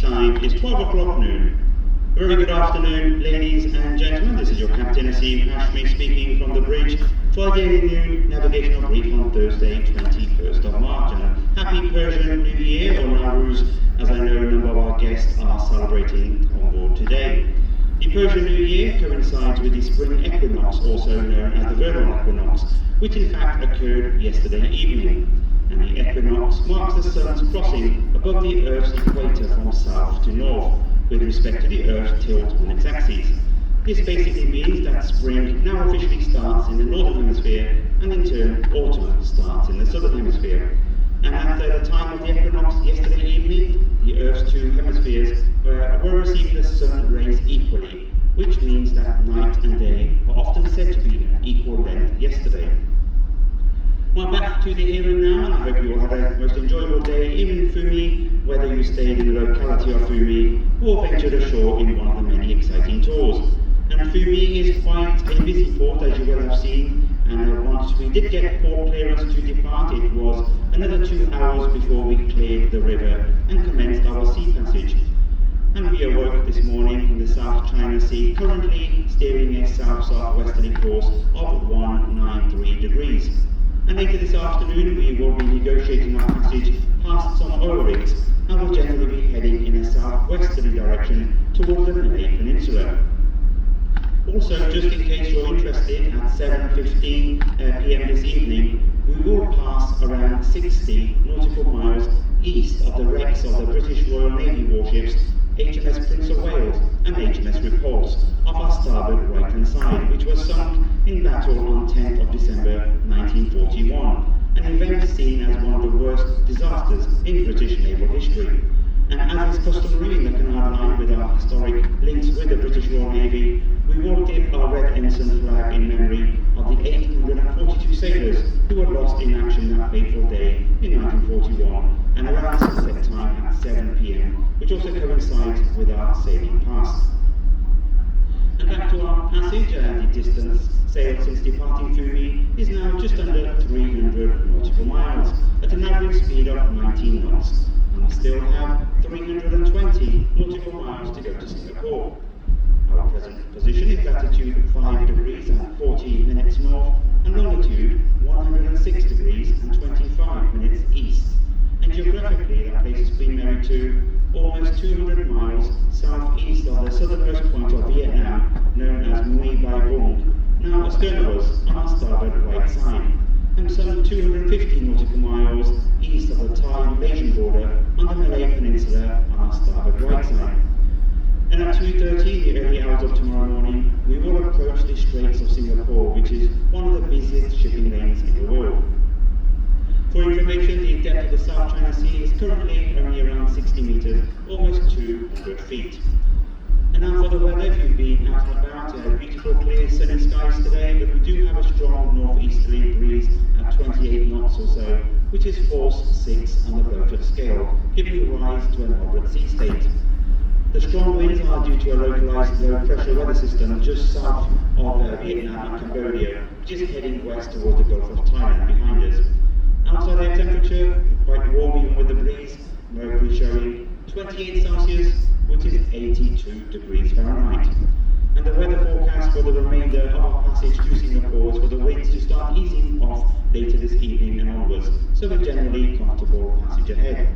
time is 12 o'clock noon. Very good afternoon, ladies and gentlemen. This is your Captain Asim Hashmi speaking from the bridge for the daily noon navigational brief on Thursday, 21st of March. And happy Persian New Year, or Nowruz, as I know a number of our guests are celebrating on board today. The Persian New Year coincides with the spring equinox, also known as the vernal equinox, which in fact occurred yesterday evening. And the equinox marks the sun's crossing above the Earth's equator from south to north, with respect to the Earth's tilt on its axis. This basically means that spring now officially starts in the northern hemisphere, and in turn autumn starts in the southern hemisphere. And at the time of the equinox yesterday evening, the Earth's two hemispheres were receiving the sun rays equally, which means that night and day are often said to be at equal length yesterday. Well, back to the here and now, and I hope you all had a most enjoyable day even in Fumi, whether you stayed in the locality of Fumi or ventured ashore in one of the many exciting tours. And Fumi is quite a busy port, as you will have seen, and once we did get port clearance to depart, it was another 2 hours before we cleared the river and commenced our sea passage. And we awoke this morning in the South China Sea, currently steering a south-southwesterly course of 193 degrees. And later this afternoon we will be negotiating our passage past some oil rigs and will generally be heading in a southwesterly direction towards the Malay Peninsula. Also, just in case you're interested, at 7:15 p.m. this evening, we will pass around 60 nautical miles east of the wrecks of the British Royal Navy warships HMS Prince of Wales and HMS Repulse off our starboard right-hand side, which was sunk in battle on 10th of December 1941, an event seen as one of the worst disasters in British naval history. And as is customary in the Canal Line with our historic links with the British Royal Navy, we will dip our red ensign flag in memory of the 842 sailors who were lost in action that fateful day in 1941, and around sunset time at 7 p.m, which also coincides with our sailing past. And back to our passage, the distance sailed since departing Fumi is now just under 300 nautical miles, at an average speed of 19 knots. And we still have 320 nautical miles to go to Singapore. Our present position is latitude 5 degrees and 40 minutes north, and longitude 106 degrees and 25 minutes east. And geographically, that place has been married to almost 200 miles southeast of the southernmost point of Vietnam, known as Mui Bai Vung, now astern of us on our starboard right side, and some 250 nautical miles east of the Thai-Malaysian border on the Malay Peninsula on our starboard right side. And at 2:30 in the early hours of tomorrow morning, we will approach the Straits of Singapore, which is one of the busiest shipping lanes in the world. For information, the depth of the South China Sea is currently only around 60 meters, almost 200 feet. And now for the weather, if you've been out and about, beautiful clear sunny skies today, but we do have a strong northeasterly breeze at 28 knots or so, which is force 6 on the Beaufort scale, giving rise to a moderate sea state. The strong winds are due to a localized low-pressure weather system just south of Vietnam and Cambodia, which is heading west towards the Gulf of Thailand behind us. Outside air temperature, quite warm even with the breeze, mercury showing 28 Celsius, which is 82 degrees Fahrenheit. And the weather forecast for the remainder of our passage to Singapore is for the winds to start easing off later this evening and onwards, so a generally comfortable passage ahead.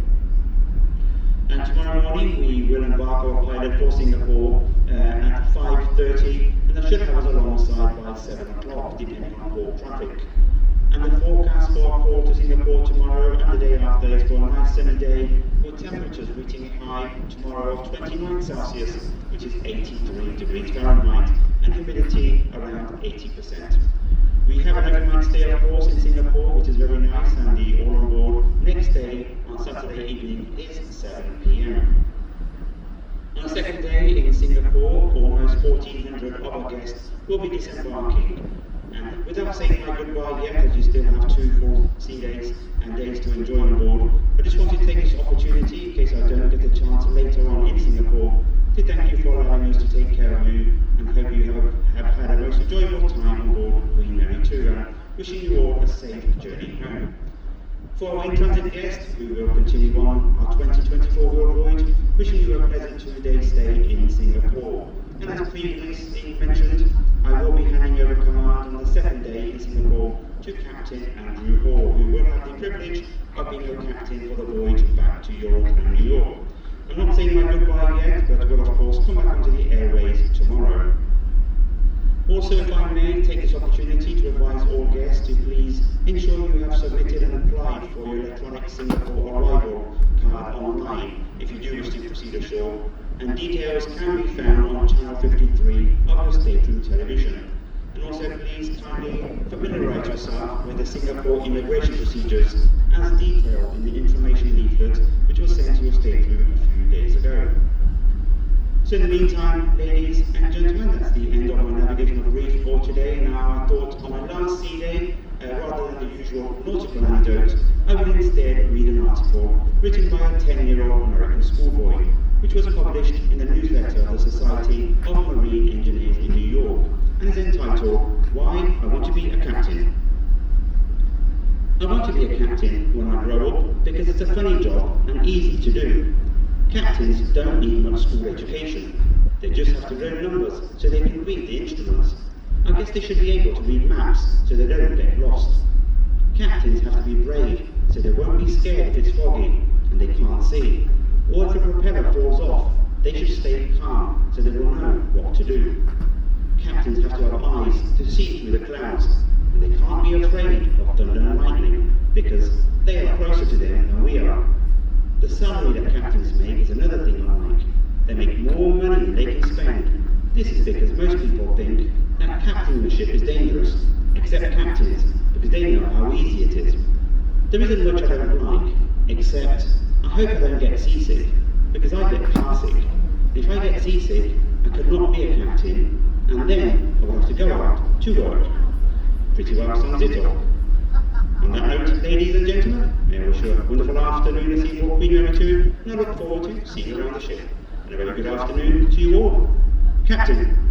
And tomorrow morning we will embark our pilot for Singapore at 5:30, and that should have us alongside by 7 o'clock, depending on port traffic. And the forecast for our call to Singapore tomorrow and the day after is for a nice sunny day, with temperatures reaching a high tomorrow of 29 Celsius, which is 83 degrees Fahrenheit, and humidity around 80%. We have an overnight stay, of course, in Singapore, which is very nice, and the all on board next day on Saturday evening is 7 p.m. On the second day in Singapore, almost 1,400 of our guests will be disembarking. And without saying my goodbye yet, as you still have 2 full sea days and days to enjoy on board, I just wanted to take this opportunity, in case I don't get a chance later on in Singapore, to thank you for allowing us to take care of you, and hope you have had a most enjoyable time on board Queen Mary 2, and wishing you all a safe journey home. For our in-transit guests, we will continue on our 2024 world voyage, wishing you a pleasant 2-day stay in Singapore. And as previously mentioned, I will be handing over command on the second day in Singapore to Captain Andrew Hall, who will have the privilege of being your captain for the voyage back to Europe and New York. I'm not saying my goodbye yet, but will of course come back onto the airways tomorrow. Also, if I may take this opportunity to advise all guests to please ensure you have submitted and applied for your electronic Singapore arrival card online if you do wish to proceed ashore, and details can be found on channel 53 of your stateroom television. And also please kindly familiarise yourself with the Singapore immigration procedures as detailed in the information leaflet which was sent to your stateroom a few days ago. So in the meantime, ladies and gentlemen, that's the end of my navigational brief for today. Now I thought on my last sea day, rather than the usual nautical anecdote, I would instead read an article written by a 10-year-old American schoolboy, which was published in the newsletter of the Society of Marine Engineers in New York, and is entitled, Why I Want to Be a Captain. I want to be a captain when I grow up because it's a funny job and easy to do. Captains don't need much school education. They just have to learn numbers so they can read the instruments. I guess they should be able to read maps so they don't get lost. Captains have to be brave so they won't be scared if it's foggy and they can't see. Or if a propeller falls off, they should stay calm so they will know what to do. Captains have to have eyes to see through the clouds, and they can't be afraid of thunder and lightning because they are closer to them than we are. The salary that captains make is another thing I like. They make more money than they can spend. This is because most people think that captainship is dangerous, except captains, because they know how easy it is. There isn't much I don't like, except I hope I don't get seasick, because I get carsick. If I get seasick, I could not be a captain, and then I will have to go out to work. Pretty well sums it up. On that note, ladies and gentlemen, may I wish you a wonderful afternoon as you walk Queen Mary 2, and I look forward to seeing you around the ship. And a very good afternoon to you all. Captain.